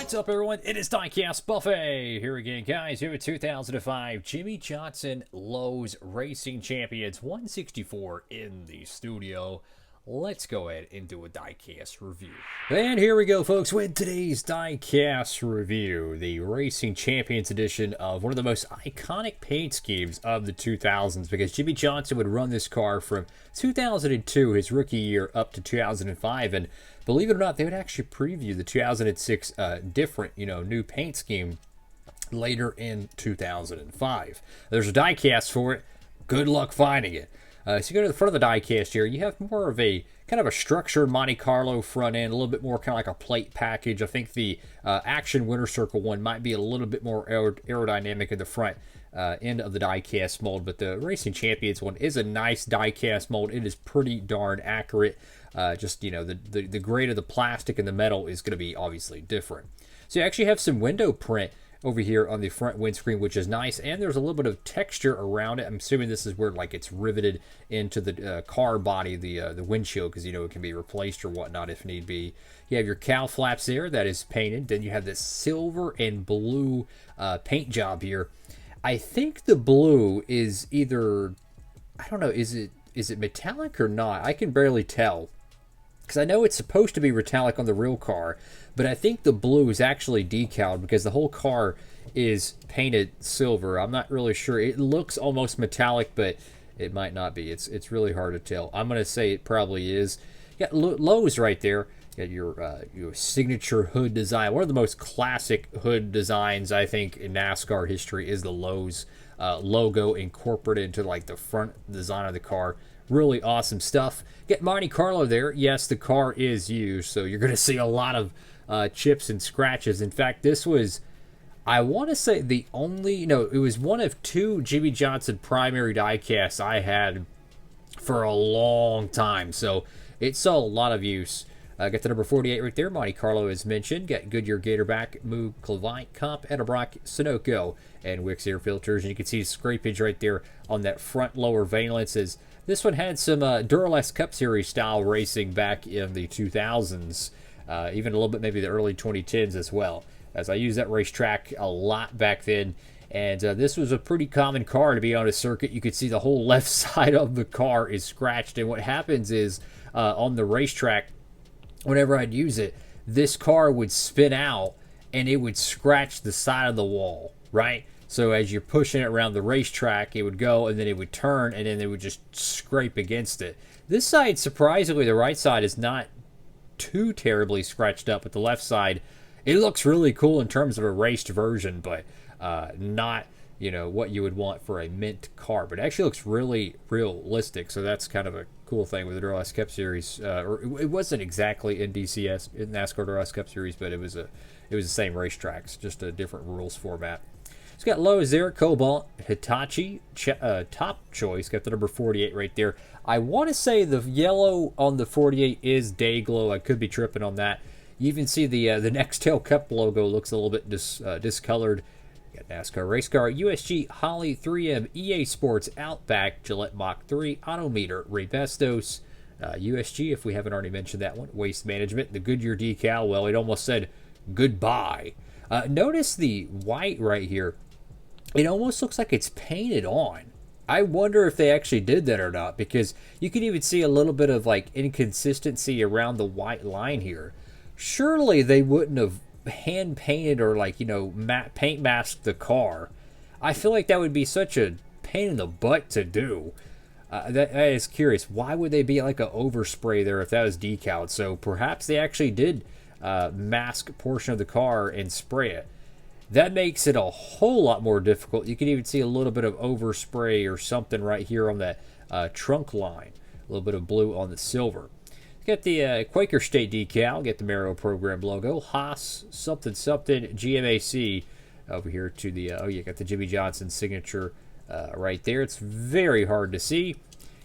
What's up, everyone? It is Diecastbuffet here again, guys. Here with 2005 Jimmie Johnson Lowe's Racing Champions 164 in the studio. Let's go ahead and do a diecast review. And here we go, folks, with today's diecast review. The Racing Champions edition of one of the most iconic paint schemes of the 2000s, because Jimmie Johnson would run this car from 2002, his rookie year, up to 2005. And believe it or not, they would actually preview the 2006 different, new paint scheme later in 2005. There's a diecast for it. Good luck finding it. So you go to the front of the diecast here, you have more of a kind of a structured Monte Carlo front end, a little bit more kind of like a plate package. I think the Action Winter Circle one might be a little bit more aerodynamic in the front end of the diecast mold, but the Racing Champions one is a nice diecast mold. It is pretty darn accurate. The grade of the plastic and the metal is going to be obviously different. So you actually have some window print over here on the front windscreen, which is nice, and there's a little bit of texture around it. I'm assuming this is where it's riveted into the car body, the windshield, because it can be replaced or whatnot if need be. You have your cowl flaps there that is painted. Then you have this silver and blue paint job here. I think the blue is either, I don't know, is it metallic or not? I can barely tell, because I know it's supposed to be metallic on the real car, but I think the blue is actually decaled because the whole car is painted silver. I'm not really sure. It looks almost metallic, but it might not be. It's really hard to tell. I'm going to say it probably is. You got Lowe's right there. You got your signature hood design. One of the most classic hood designs, I think, in NASCAR history is the Lowe's logo incorporated into the front design of the car. Really awesome stuff. Get Monte Carlo there. Yes, the car is used, so you're going to see a lot of chips and scratches. In fact, this was, I want to say, it was one of two Jimmie Johnson primary diecasts I had for a long time, so it saw a lot of use. Got the number 48 right there. Monte Carlo is mentioned. Got Goodyear Gatorback, Moog, Clevite, Comp, Edelbrock, Sunoco, and Wix air filters. And you can see scrapage right there on that front lower valences. This one had some Duralast Cup Series style racing back in the 2000s, even a little bit maybe the early 2010s as well, as I used that racetrack a lot back then. And this was a pretty common car to be on a circuit. You could see the whole left side of the car is scratched. And what happens is on the racetrack, whenever I'd use it, this car would spin out and it would scratch the side of the wall, right? So as you're pushing it around the racetrack, it would go and then it would turn and then it would just scrape against it. This side, surprisingly, the right side is not too terribly scratched up, but the left side, it looks really cool in terms of a raced version, but not what you would want for a mint car. But it actually looks really realistic, so that's kind of a cool thing with the Duralast Cup Series. Or it wasn't exactly in DCS, in NASCAR Duralast Cup Series, but it was the same racetracks, just a different rules format. It's got Lowe's there, Cobalt, Hitachi, top choice. Got the number 48 right there. I want to say the yellow on the 48 is Day Glow. I could be tripping on that. You even see the Nextel Cup logo looks a little bit discolored. Got NASCAR Race Car, USG, Holly, 3M, EA Sports, Outback, Gillette Mach 3, Autometer, Ray Bestos, USG, if we haven't already mentioned that one, Waste Management, the Goodyear decal. Well, it almost said goodbye. Notice the white right here. It almost looks like it's painted on. I wonder if they actually did that or not, because you can even see a little bit of inconsistency around the white line here. Surely they wouldn't have hand painted or paint masked the car. I feel like that would be such a pain in the butt to do. That is curious. Why would they be like a overspray there if that was decaled? So perhaps they actually did mask a portion of the car and spray it. That makes it a whole lot more difficult. You can even see a little bit of overspray or something right here on that trunk line. A little bit of blue on the silver. Got the Quaker State decal. Get the Mero program logo. Haas something GMAC over here to the you got the Jimmie Johnson signature right there. It's very hard to see.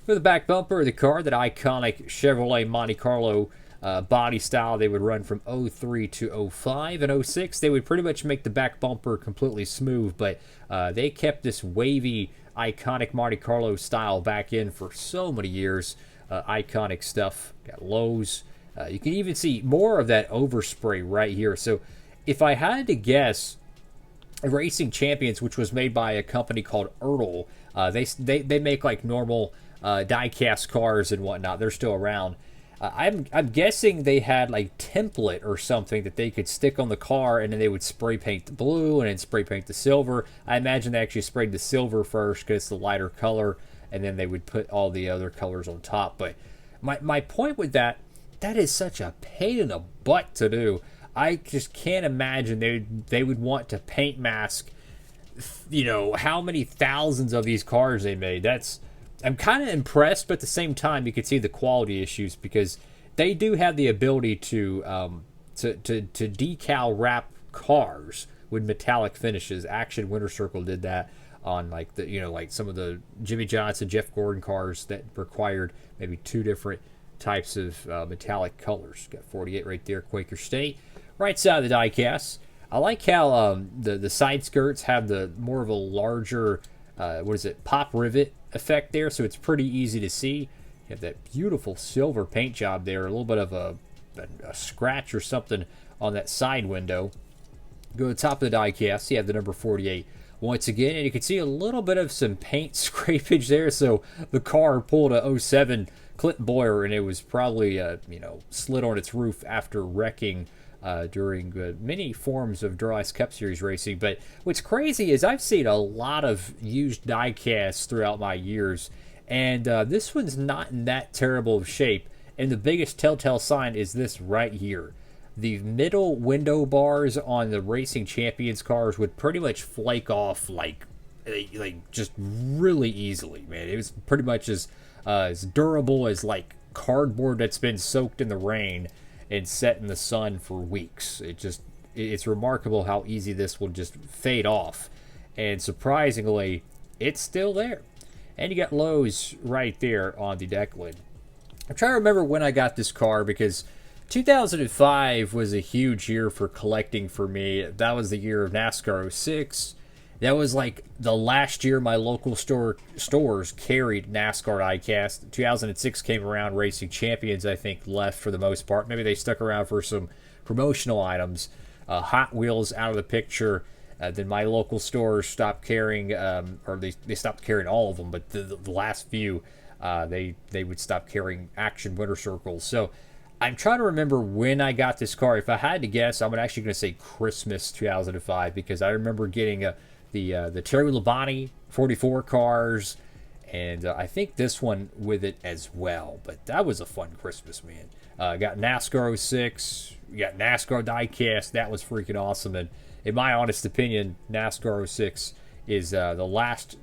For the back bumper of the car, that iconic Chevrolet Monte Carlo body style. They would run from 03 to 05 and 06. They would pretty much make the back bumper completely smooth, but they kept this wavy, iconic Monte Carlo style back in for so many years. Iconic stuff. Got Lowe's. You can even see more of that overspray right here. So if I had to guess, Racing Champions, which was made by a company called Ertl, they make like normal diecast cars and whatnot. They're still around. I'm guessing they had like template or something that they could stick on the car, and then they would spray paint the blue and then spray paint the silver. I imagine they actually sprayed the silver first because it's the lighter color, and then they would put all the other colors on top. But my point with that is such a pain in the butt to do. I just can't imagine they would want to paint mask, how many thousands of these cars they made. I'm kind of impressed, but at the same time, you can see the quality issues because they do have the ability to decal wrap cars with metallic finishes. Action Winter Circle did that on like some of the Jimmie Johnson, Jeff Gordon cars that required maybe two different types of metallic colors. Got 48 right there, Quaker State. Right side of the diecast. I like how the side skirts have the more of a larger pop rivet effect there, so it's pretty easy to see. You have that beautiful silver paint job there, a little bit of a scratch or something on that side window. Go to the top of the diecast, you have the number 48 once again, and you can see a little bit of some paint scrapage there, so the car pulled a 07 Clinton Boyer, and it was probably slid on its roof after wrecking during many forms of Dry-Ice Cup Series racing. But what's crazy is I've seen a lot of used diecasts throughout my years, and this one's not in that terrible of shape. And the biggest telltale sign is this right here. The middle window bars on the Racing Champions cars would pretty much flake off like just really easily, man. It was pretty much as durable as like cardboard that's been soaked in the rain and set in the sun for weeks. It's remarkable how easy this will just fade off. And surprisingly, it's still there. And you got Lowe's right there on the deck lid. I'm trying to remember when I got this car because 2005 was a huge year for collecting for me. That was the year of NASCAR 06. That was like the last year my local stores carried NASCAR diecast. 2006 came around, Racing Champions, I think, left for the most part. Maybe they stuck around for some promotional items. Hot Wheels out of the picture. Then my local stores stopped carrying, or they stopped carrying all of them, but the last few, they would stop carrying Action Winter Circles. So I'm trying to remember when I got this car. If I had to guess, I'm actually going to say Christmas 2005 because I remember getting the Terry Labonte 44 cars, and I think this one with it as well. But that was a fun Christmas, man. Got NASCAR 06, got NASCAR diecast. That was freaking awesome. And in my honest opinion, NASCAR 06 is the last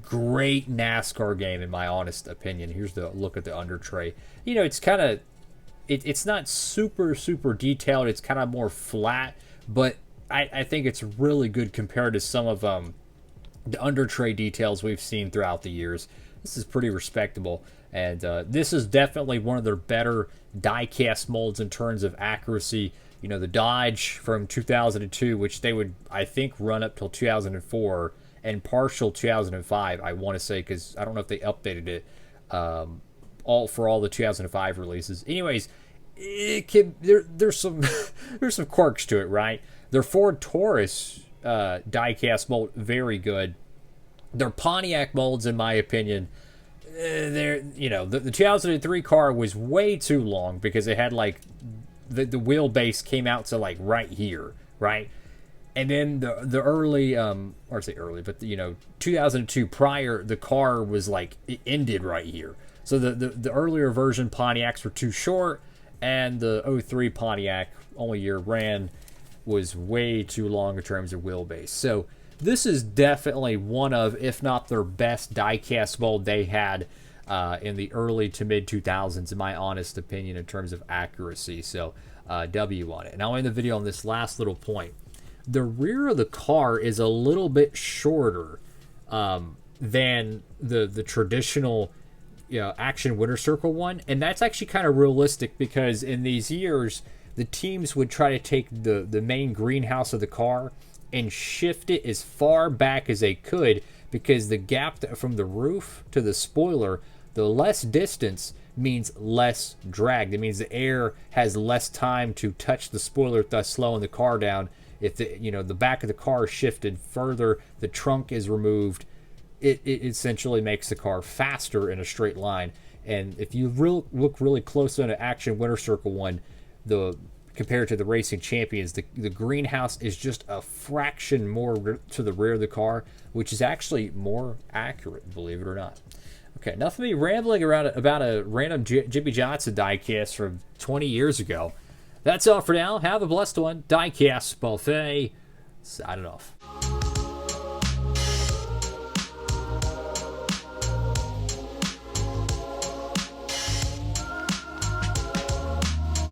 great NASCAR game, in my honest opinion. Here's the look at the under tray. It's kind of, it's not super detailed. It's kind of more flat, but I think it's really good compared to some of the under tray details we've seen throughout the years. This is pretty respectable, and this is definitely one of their better die-cast molds in terms of accuracy. The Dodge from 2002, which they would, I think, run up till 2004, and partial 2005, I want to say, because I don't know if they updated it all the 2005 releases. Anyways, there's some there's some quirks to it, right? Their Ford Taurus die-cast mold, very good. Their Pontiac molds, in my opinion, the 2003 car was way too long because it had like the wheelbase came out to like right here, right? And then the early, or I say early, but 2002 prior, the car was like, it ended right here. So the earlier version Pontiacs were too short, and the 03 Pontiac, only year ran, was way too long in terms of wheelbase. So this is definitely one of, if not their best die-cast mold they had in the early to mid 2000s, in my honest opinion, in terms of accuracy. So W on it. And I'll end the video on this last little point. The rear of the car is a little bit shorter than the traditional Action Winter Circle one, and that's actually kind of realistic because in these years the teams would try to take the main greenhouse of the car and shift it as far back as they could, because the gap from the roof to the spoiler, the less distance, means less drag. That means the air has less time to touch the spoiler, thus slowing the car down. If the back of the car is shifted further, the trunk is removed, it essentially makes the car faster in a straight line. And if you look really close on an Action Winter Circle one, compared to the Racing Champions, the greenhouse is just a fraction more to the rear of the car, which is actually more accurate, believe it or not. Okay, enough of me rambling around about a random Jimmie Johnson diecast from 20 years ago. That's all for now. Have a blessed one. Diecastbuffet signing off.